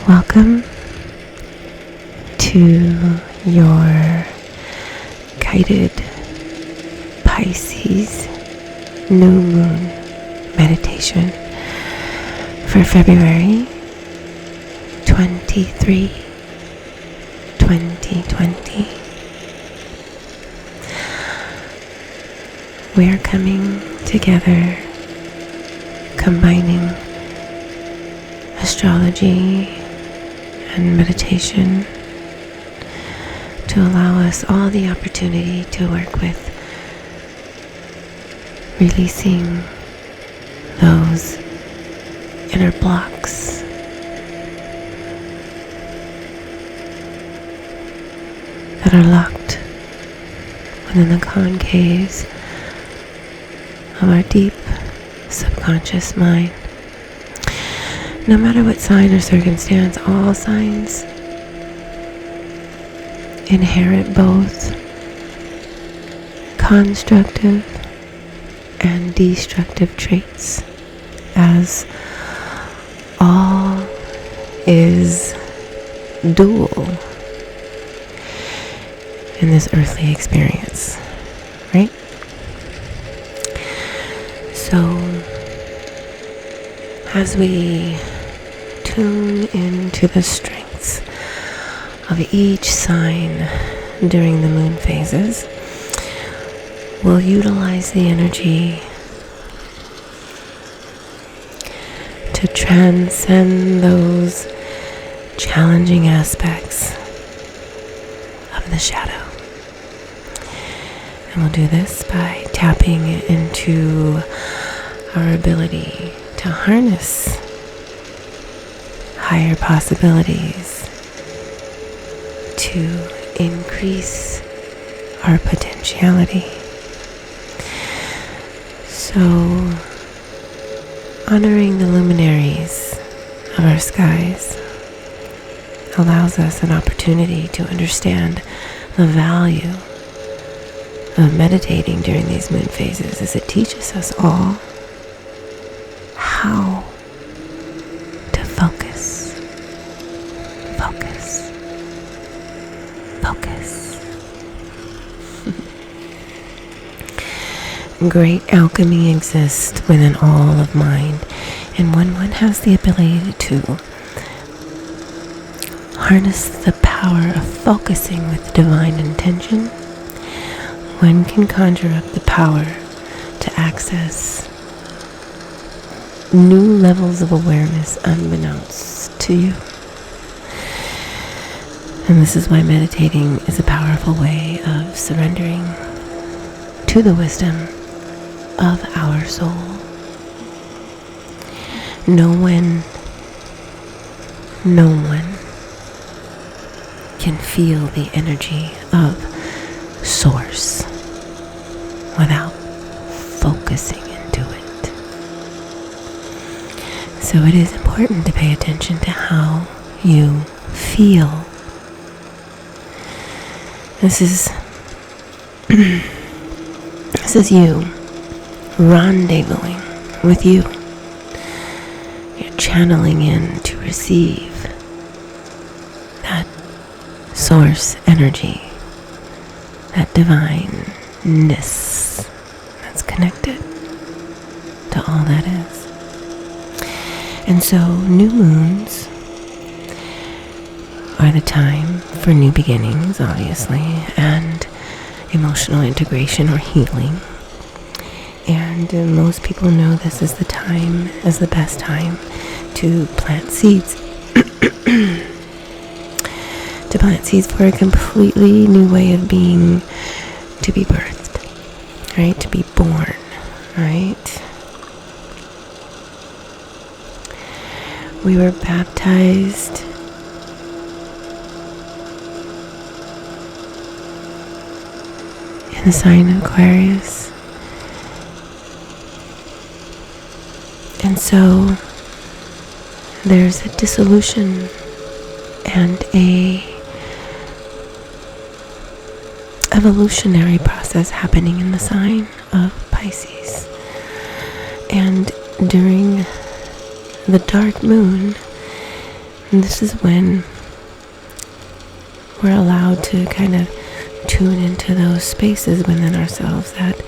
Welcome to your guided Pisces new moon meditation for February 23, 2020. We are coming together, combining astrology and meditation to allow us all the opportunity to work with releasing those inner blocks that are locked within the concaves of our deep subconscious mind. No matter what sign or circumstance, all signs inherit both constructive and destructive traits, as all is dual in this earthly experience, right? So, as we tune into the strengths of each sign during the moon phases, we'll utilize the energy to transcend those challenging aspects of the shadow. And we'll do this by tapping into our ability to harness higher possibilities, to increase our potentiality. So, honoring the luminaries of our skies allows us an opportunity to understand the value of meditating during these moon phases, as it teaches us all how to focus. Great alchemy exists within all of mind, and when one has the ability to harness the power of focusing with divine intention, one can conjure up the power to access new levels of awareness unbeknownst to you. And this is why meditating is a powerful way of surrendering to the wisdom of our soul. No one can feel the energy of Source without focusing into it. So it is important to pay attention to how you feel. This is you rendezvousing with you. You're channeling in to receive that source energy, that divineness that's connected to all that is. And so new moons are the time for new beginnings, obviously, and emotional integration or healing. And most people know this is the time, as the best time to plant seeds. To plant seeds for a completely new way of being, to be birthed, right? To be born, right? We were baptized in the sign of Aquarius. And so there's a dissolution and a evolutionary process happening in the sign of Pisces. And during the dark moon, And this is when we're allowed to kind of tune into those spaces within ourselves that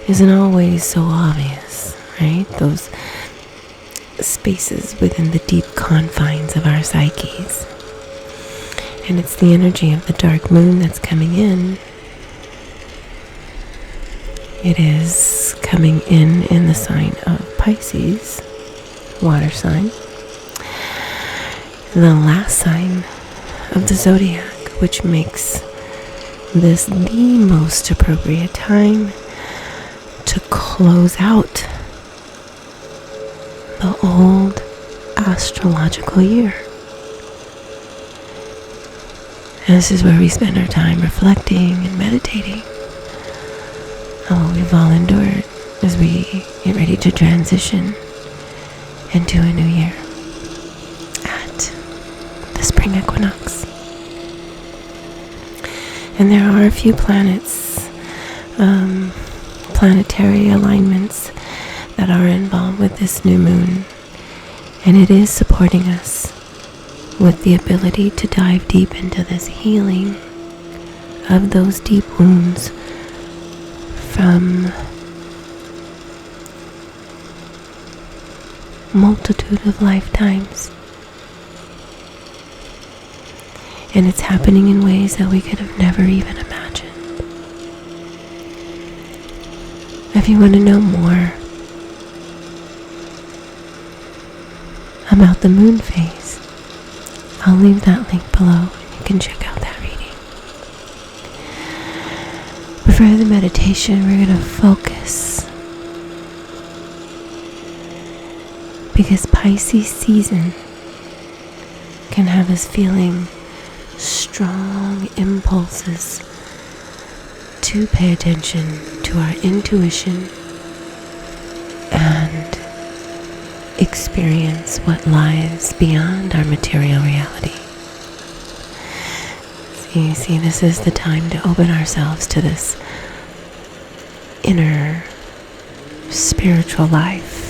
isn't always so obvious, right? Those spaces within the deep confines of our psyches. And it's the energy of the dark moon that's coming in. It is coming in the sign of Pisces, water sign. The last sign of the zodiac, which makes this the most appropriate time to close out the old astrological year. And this is where we spend our time reflecting and meditating on what we've all endured as we get ready to transition into a new year at the spring equinox. And there are a few planets, planetary alignments that are involved with this new moon, and it is supporting us with the ability to dive deep into this healing of those deep wounds from multitude of lifetimes. And it's happening in ways that we could have never even imagined. If you want to know more about the moon phase, I'll leave that link below and you can check out that reading. But for the meditation, we're going to focus, because Pisces season can have us feeling strong impulses to pay attention to our intuition and experience what lies beyond our material reality. So you see, this is the time to open ourselves to this inner spiritual life.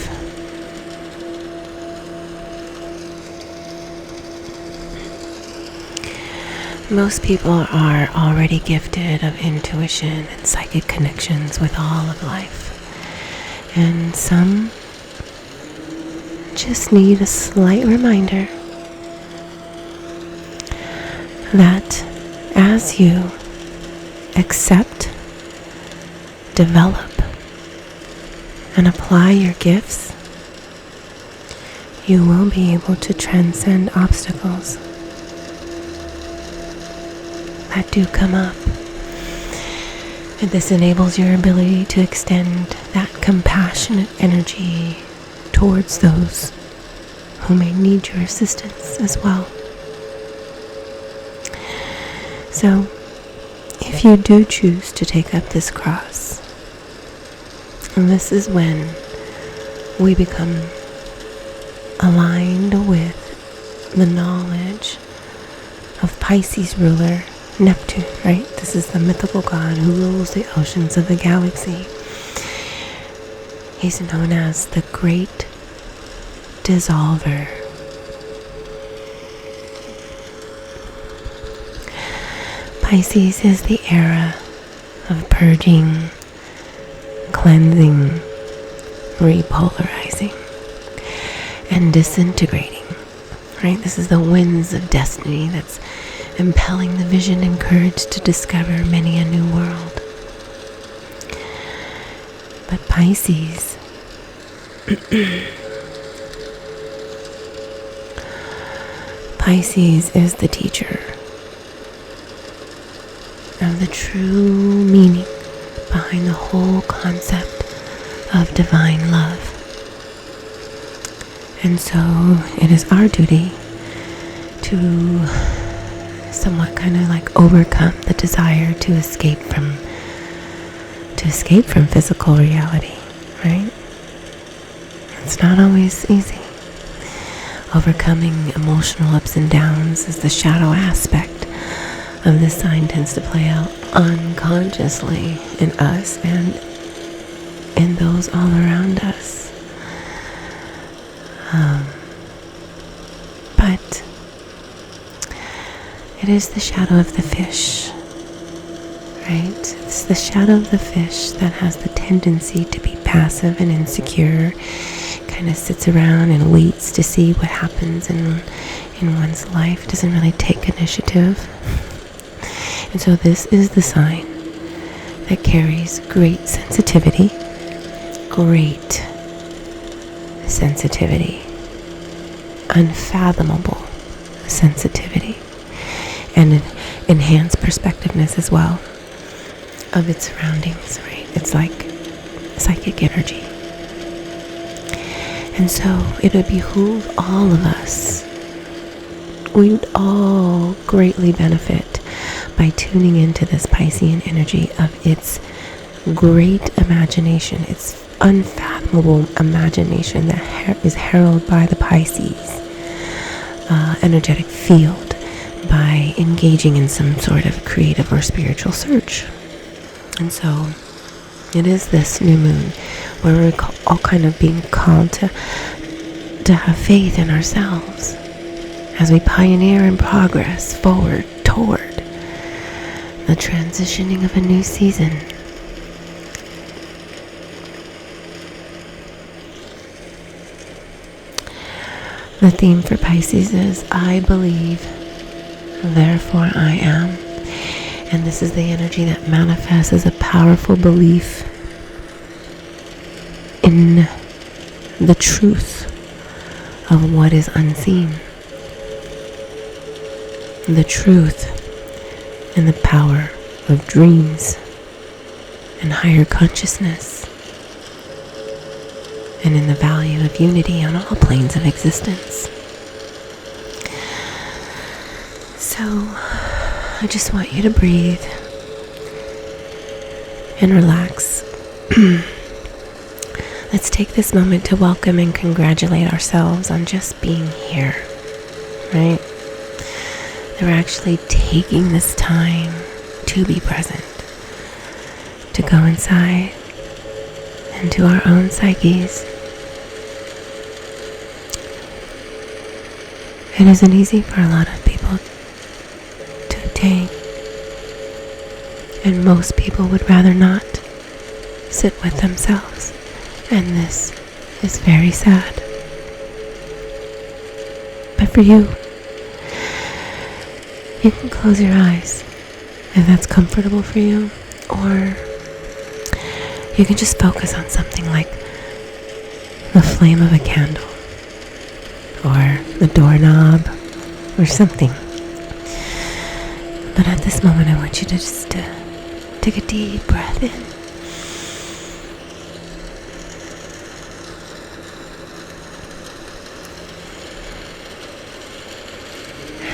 Most people are already gifted of intuition and psychic connections with all of life. And some just need a slight reminder that as you accept, develop, and apply your gifts, you will be able to transcend obstacles that do come up. And this enables your ability to extend that compassionate energy towards those who may need your assistance as well. So, if you do choose to take up this cross, and this is when we become aligned with the knowledge of Pisces ruler Neptune, right? This is the mythical god who rules the oceans of the galaxy. He's known as the Great Dissolver. Pisces is the era of purging, cleansing, repolarizing, and disintegrating, right? This is the winds of destiny that's impelling the vision and courage to discover many a new world. But Pisces Pisces is the teacher of the true meaning behind the whole concept of divine love. And so it is our duty to somewhat kind of like overcome the desire to escape from physical reality, right? It's not always easy. Overcoming emotional ups and downs as the shadow aspect of this sign tends to play out unconsciously in us and in those all around us. But It is the shadow of the fish, right? It's the shadow of the fish that has the tendency to be passive and insecure, kind of sits around and waits to see what happens in one's life, doesn't really take initiative. And so this is the sign that carries great sensitivity, unfathomable sensitivity, and an enhanced perspectiveness as well of its surroundings, right? It's like psychic energy. And so it would behoove all of us, we would all greatly benefit by tuning into this Piscean energy of its great imagination, its unfathomable imagination that is heralded by the Pisces energetic field by engaging in some sort of creative or spiritual search. And so it is this new moon where we're all kind of being called to have faith in ourselves as we pioneer and progress forward toward the transitioning of a new season. The theme for Pisces is I believe, therefore I am. And this is the energy that manifests as a powerful belief in the truth of what is unseen. The truth and the power of dreams and higher consciousness, and in the value of unity on all planes of existence. So I just want you to breathe and relax. Let's take this moment to welcome and congratulate ourselves on just being here, right? That we're actually taking this time to be present, to go inside into our own psyches. It isn't easy for a lot of people to obtain, and most people would rather not sit with themselves, and this is very sad. But for you, you can close your eyes if that's comfortable for you, or you can just focus on something like the flame of a candle, or the doorknob, or something. But at this moment, I want you to just take a deep breath in.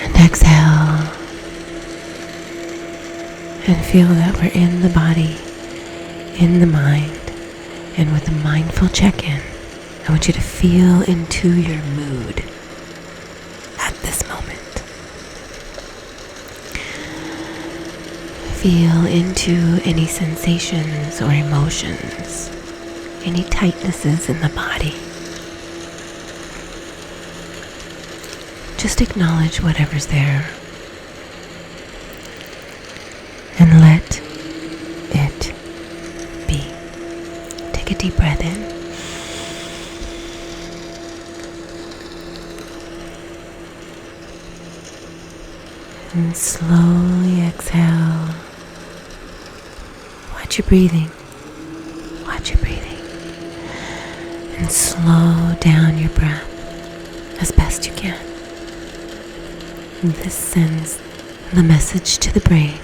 And exhale. And feel that we're in the body, in the mind, and with a mindful check-in. I want you to feel into your mood at this moment. Feel into any sensations or emotions, any tightnesses in the body. Just acknowledge whatever's there and let it be. Take a deep breath in. And slowly exhale. Watch your breathing. Watch your breathing. And slow down your breath as best you can. And this sends the message to the brain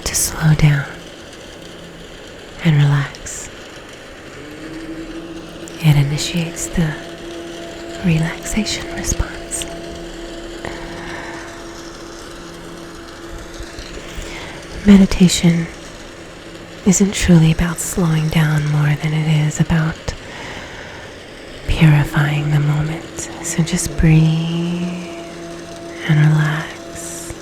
to slow down and relax. It initiates the relaxation response. Meditation isn't truly about slowing down more than it is about purifying the moment. So just breathe and relax.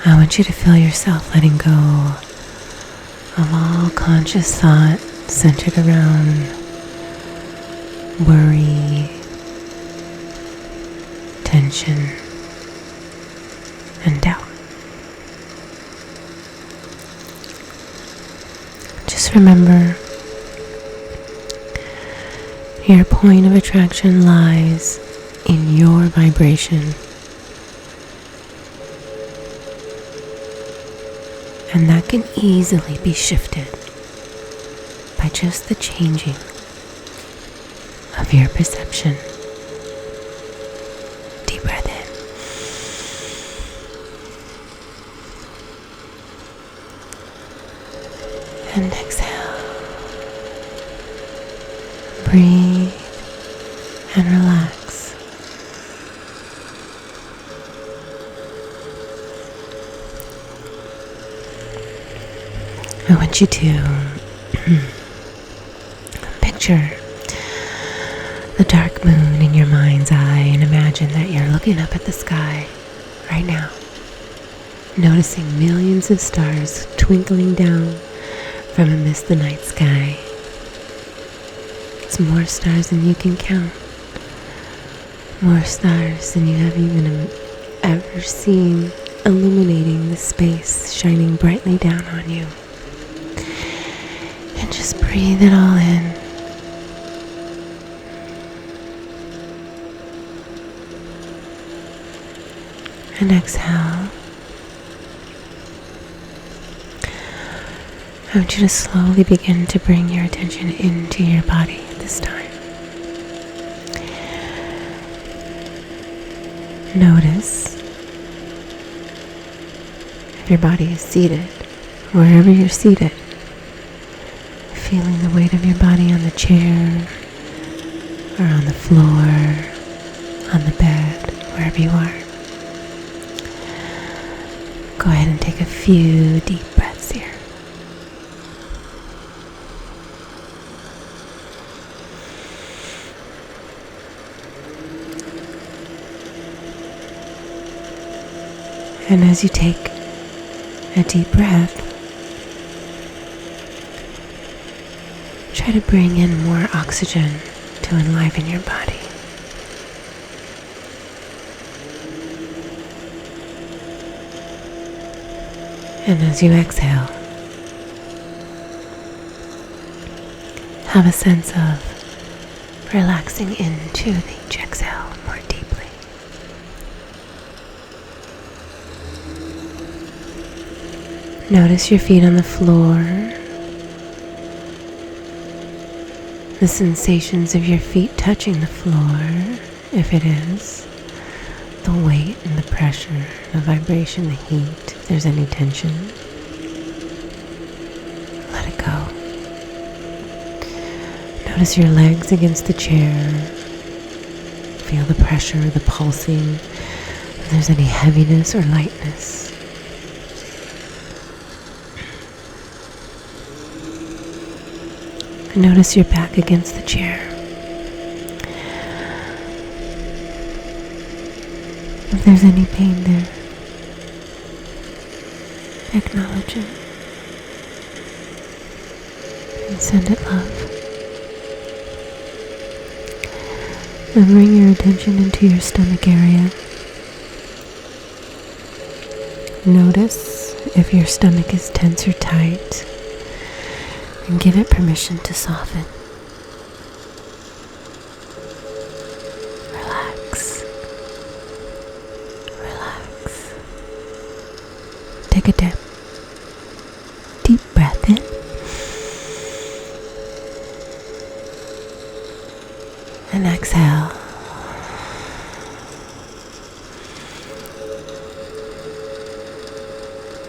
I want you to feel yourself letting go of all conscious thought centered around worry, tension, and doubt. Just remember, your point of attraction lies in your vibration. And that can easily be shifted by just the changing of your perception. Deep breath in. And exhale. Breathe and relax. I want you to picture the dark moon in your mind's eye and imagine that you're looking up at the sky right now, noticing millions of stars twinkling down from amidst the night sky. It's more stars than you can count, more stars than you have even ever seen, illuminating the space, shining brightly down on you. And just breathe it all in. And exhale. I want you to slowly begin to bring your attention into your body at this time. Notice if your body is seated, wherever you're seated, feeling the weight of your body on the chair or on the floor, on the bed, wherever you are. Go ahead and take a few deep breaths here. And as you take a deep breath, try to bring in more oxygen to enliven your body. And as you exhale, have a sense of relaxing into each exhale more deeply. Notice your feet on the floor, the sensations of your feet touching the floor, if it is, the weight and the pressure, the vibration, the heat, if there's any tension. Let it go. Notice your legs against the chair. Feel the pressure, the pulsing, if there's any heaviness or lightness. And notice your back against the chair. If there's any pain there, acknowledge it and send it love. And bring your attention into your stomach area. Notice if your stomach is tense or tight, and give it permission to soften. Relax. Relax. Take a deep breath in. And exhale.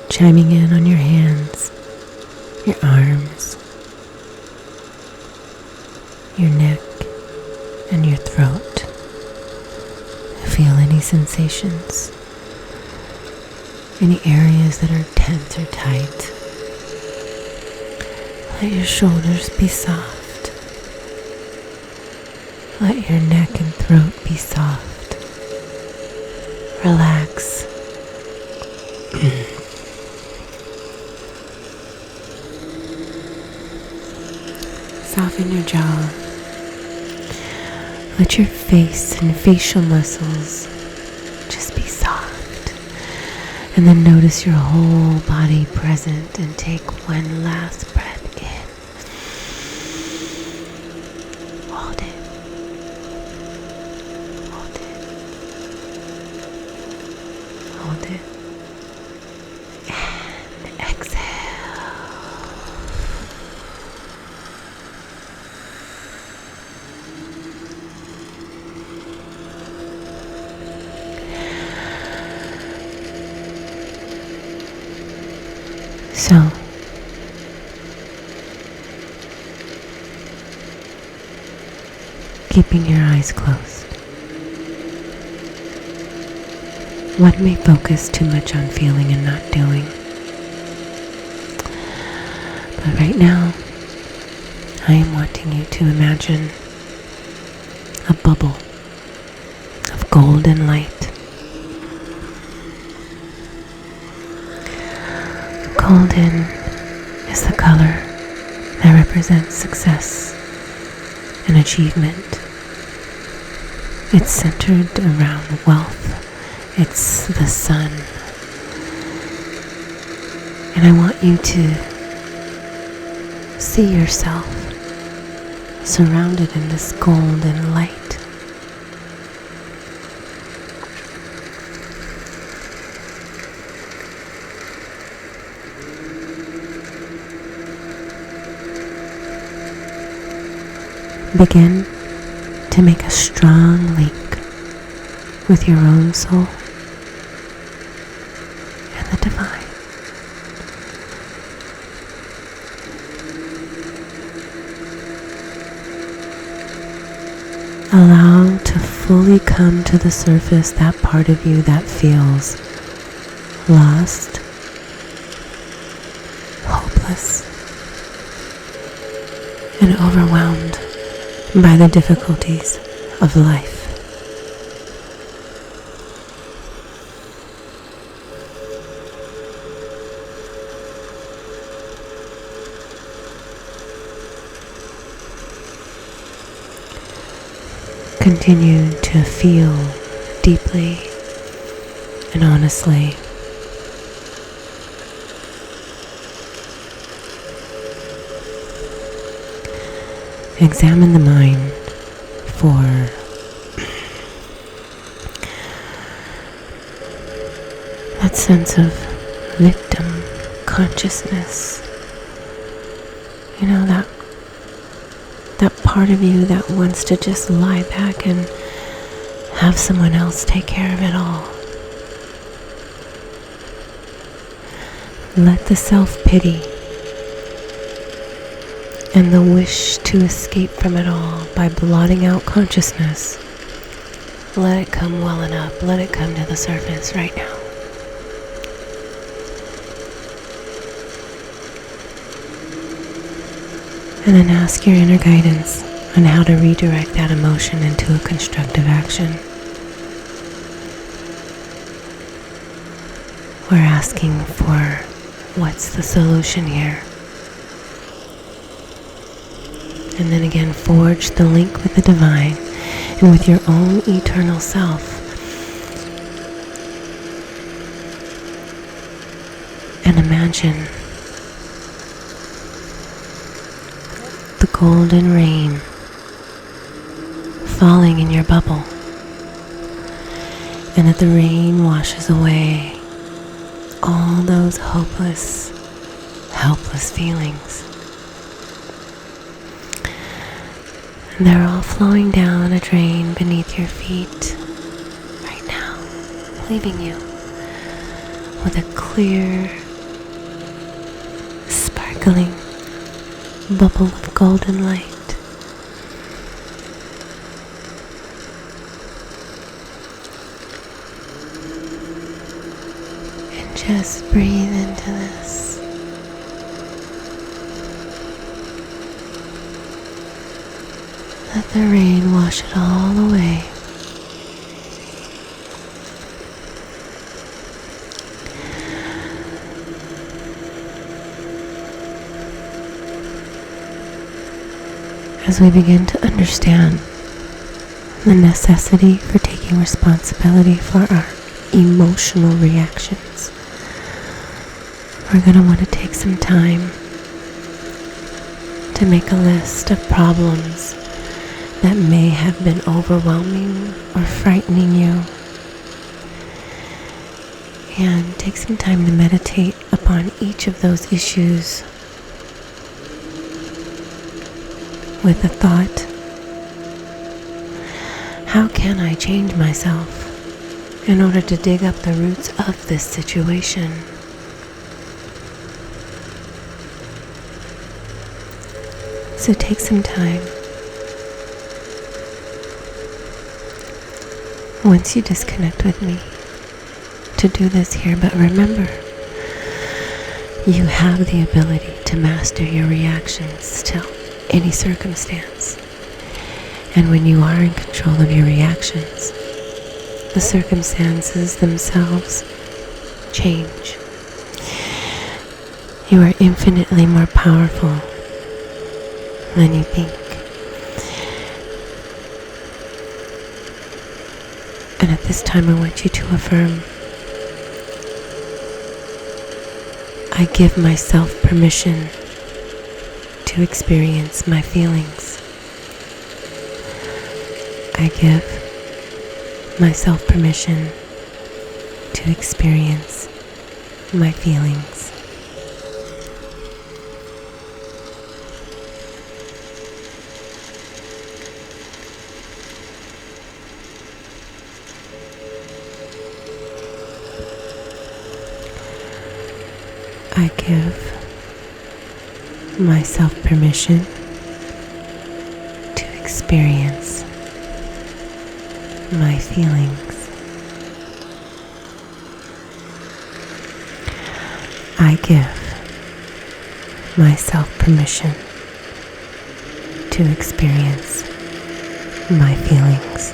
Chiming in on your hands, your arms, your neck, and your throat. Feel any sensations, any areas that are tense or tight. Let your shoulders be soft. Let your neck and throat be soft. Relax. Soften your jaw. Let your face and facial muscles just be soft. And then notice your whole body present and take one last breath in. Hold it. Hold it. Hold it. And exhale. So, keeping your eyes closed, one may focus too much on feeling and not doing. But right now, I am wanting you to imagine a bubble of golden light. Golden is the color that represents success and achievement. It's centered around wealth. It's the sun. And I want you to see yourself surrounded in this golden light. Begin to make a strong link with your own soul and the divine. Allow to fully come to the surface that part of you that feels lost, hopeless, and overwhelmed by the difficulties of life. Continue to feel deeply and honestly. Examine the mind for that sense of victim consciousness. You know, that part of you that wants to just lie back and have someone else take care of it all. Let the self-pity and the wish to escape from it all by blotting out consciousness, let it come welling up. Let it come to the surface right now. And then ask your inner guidance on how to redirect that emotion into a constructive action. We're asking for what's the solution here? And then again, forge the link with the divine and with your own eternal self. And imagine the golden rain falling in your bubble, and that the rain washes away all those hopeless, helpless feelings. And they're all flowing down a drain beneath your feet right now, leaving you with a clear, sparkling bubble of golden light. And just breathe into this. Let the rain wash it all away. As we begin to understand the necessity for taking responsibility for our emotional reactions, we're going to want to take some time to make a list of problems that may have been overwhelming or frightening you, and take some time to meditate upon each of those issues with the thought, how can I change myself in order to dig up the roots of this situation? So take some time. Once you disconnect with me to do this here, but remember, you have the ability to master your reactions to any circumstance. And when you are in control of your reactions, the circumstances themselves change. You are infinitely more powerful than you think. And at this time, I want you to affirm, I give myself permission to experience my feelings. I give myself permission to experience my feelings. I give myself permission to experience my feelings. I give myself permission to experience my feelings.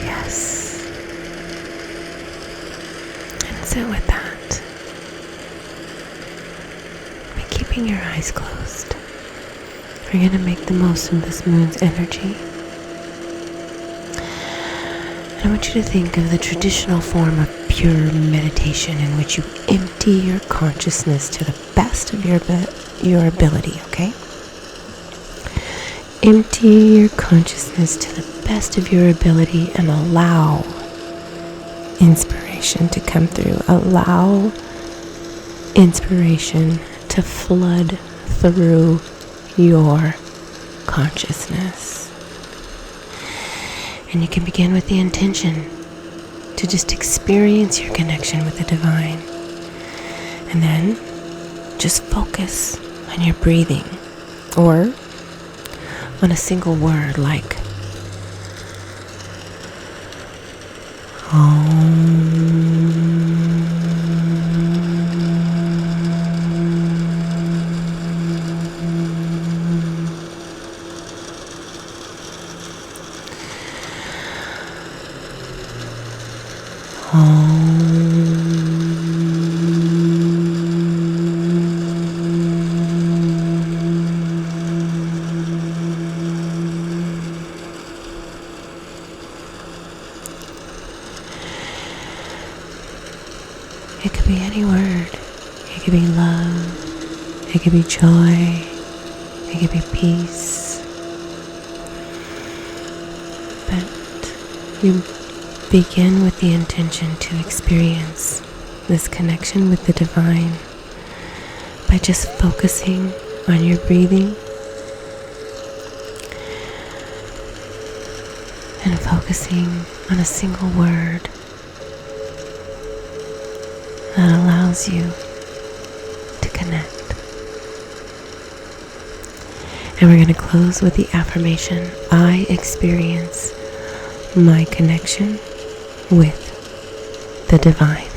Yes. And so with that, by keeping your eyes closed, we're going to make the most of this moon's energy. I want you to think of the traditional form of pure meditation in which you empty your consciousness to the best of your ability, okay? Empty your consciousness to the best of your ability and allow inspiration to come through. Allow inspiration to flood through your consciousness. And you can begin with the intention to just experience your connection with the divine. And then just focus on your breathing or on a single word like It could be any word. It could be love. It could be joy. It could be peace. But you begin with the intention to experience this connection with the divine by just focusing on your breathing and focusing on a single word that allows you to connect. And we're going to close with the affirmation, I experience my connection with the divine.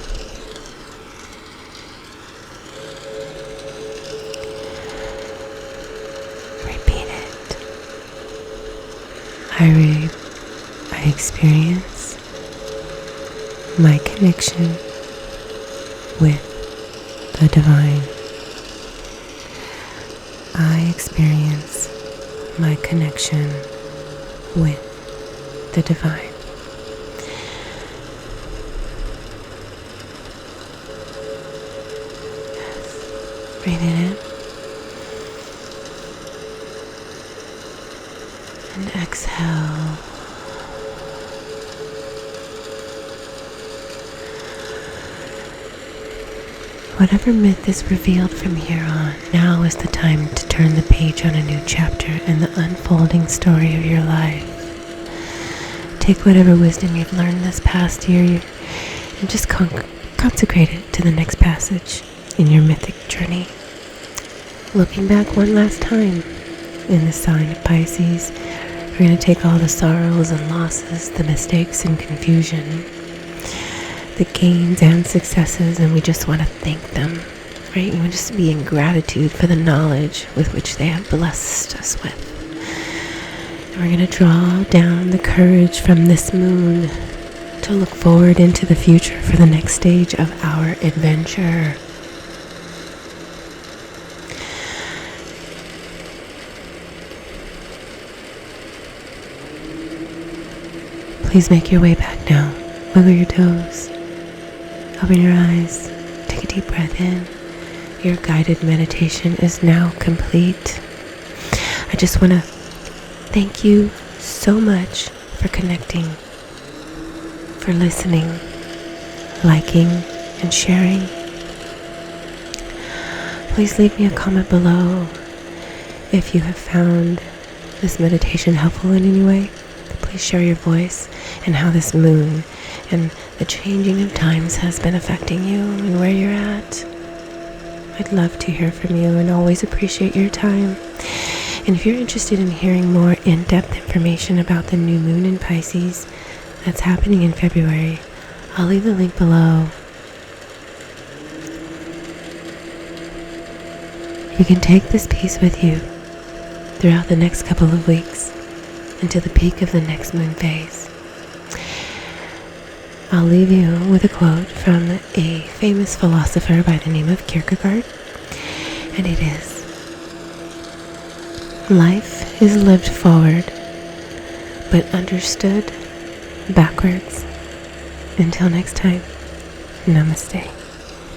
Repeat it. I experience my connection with the divine. I experience my connection with the divine. Yes. Breathe it in and exhale. Whatever myth is revealed from here on, now is the time to turn the page on a new chapter in the unfolding story of your life. Take whatever wisdom you've learned this past year and just consecrate it to the next passage in your mythic journey. Looking back one last time in the sign of Pisces, we're going to take all the sorrows and losses, the mistakes and confusion, the gains and successes, and we just want to thank them, right? We want to just be in gratitude for the knowledge with which they have blessed us with. And we're going to draw down the courage from this moon to look forward into the future for the next stage of our adventure. Please make your way back now. Wiggle your toes. Open your eyes. Take a deep breath in. Your guided meditation is now complete. I just want to thank you so much for connecting, for listening, liking, and sharing. Please leave me a comment below if you have found this meditation helpful in any way. Please share your voice and how this moon and the changing of times has been affecting you and where you're at. I'd love to hear from you and always appreciate your time. And if you're interested in hearing more in-depth information about the new moon in Pisces that's happening in February, I'll leave the link below. You can take this piece with you throughout the next couple of weeks until the peak of the next moon phase. I'll leave you with a quote from a famous philosopher by the name of Kierkegaard, and it is, "Life is lived forward, but understood backwards." Until next time, namaste.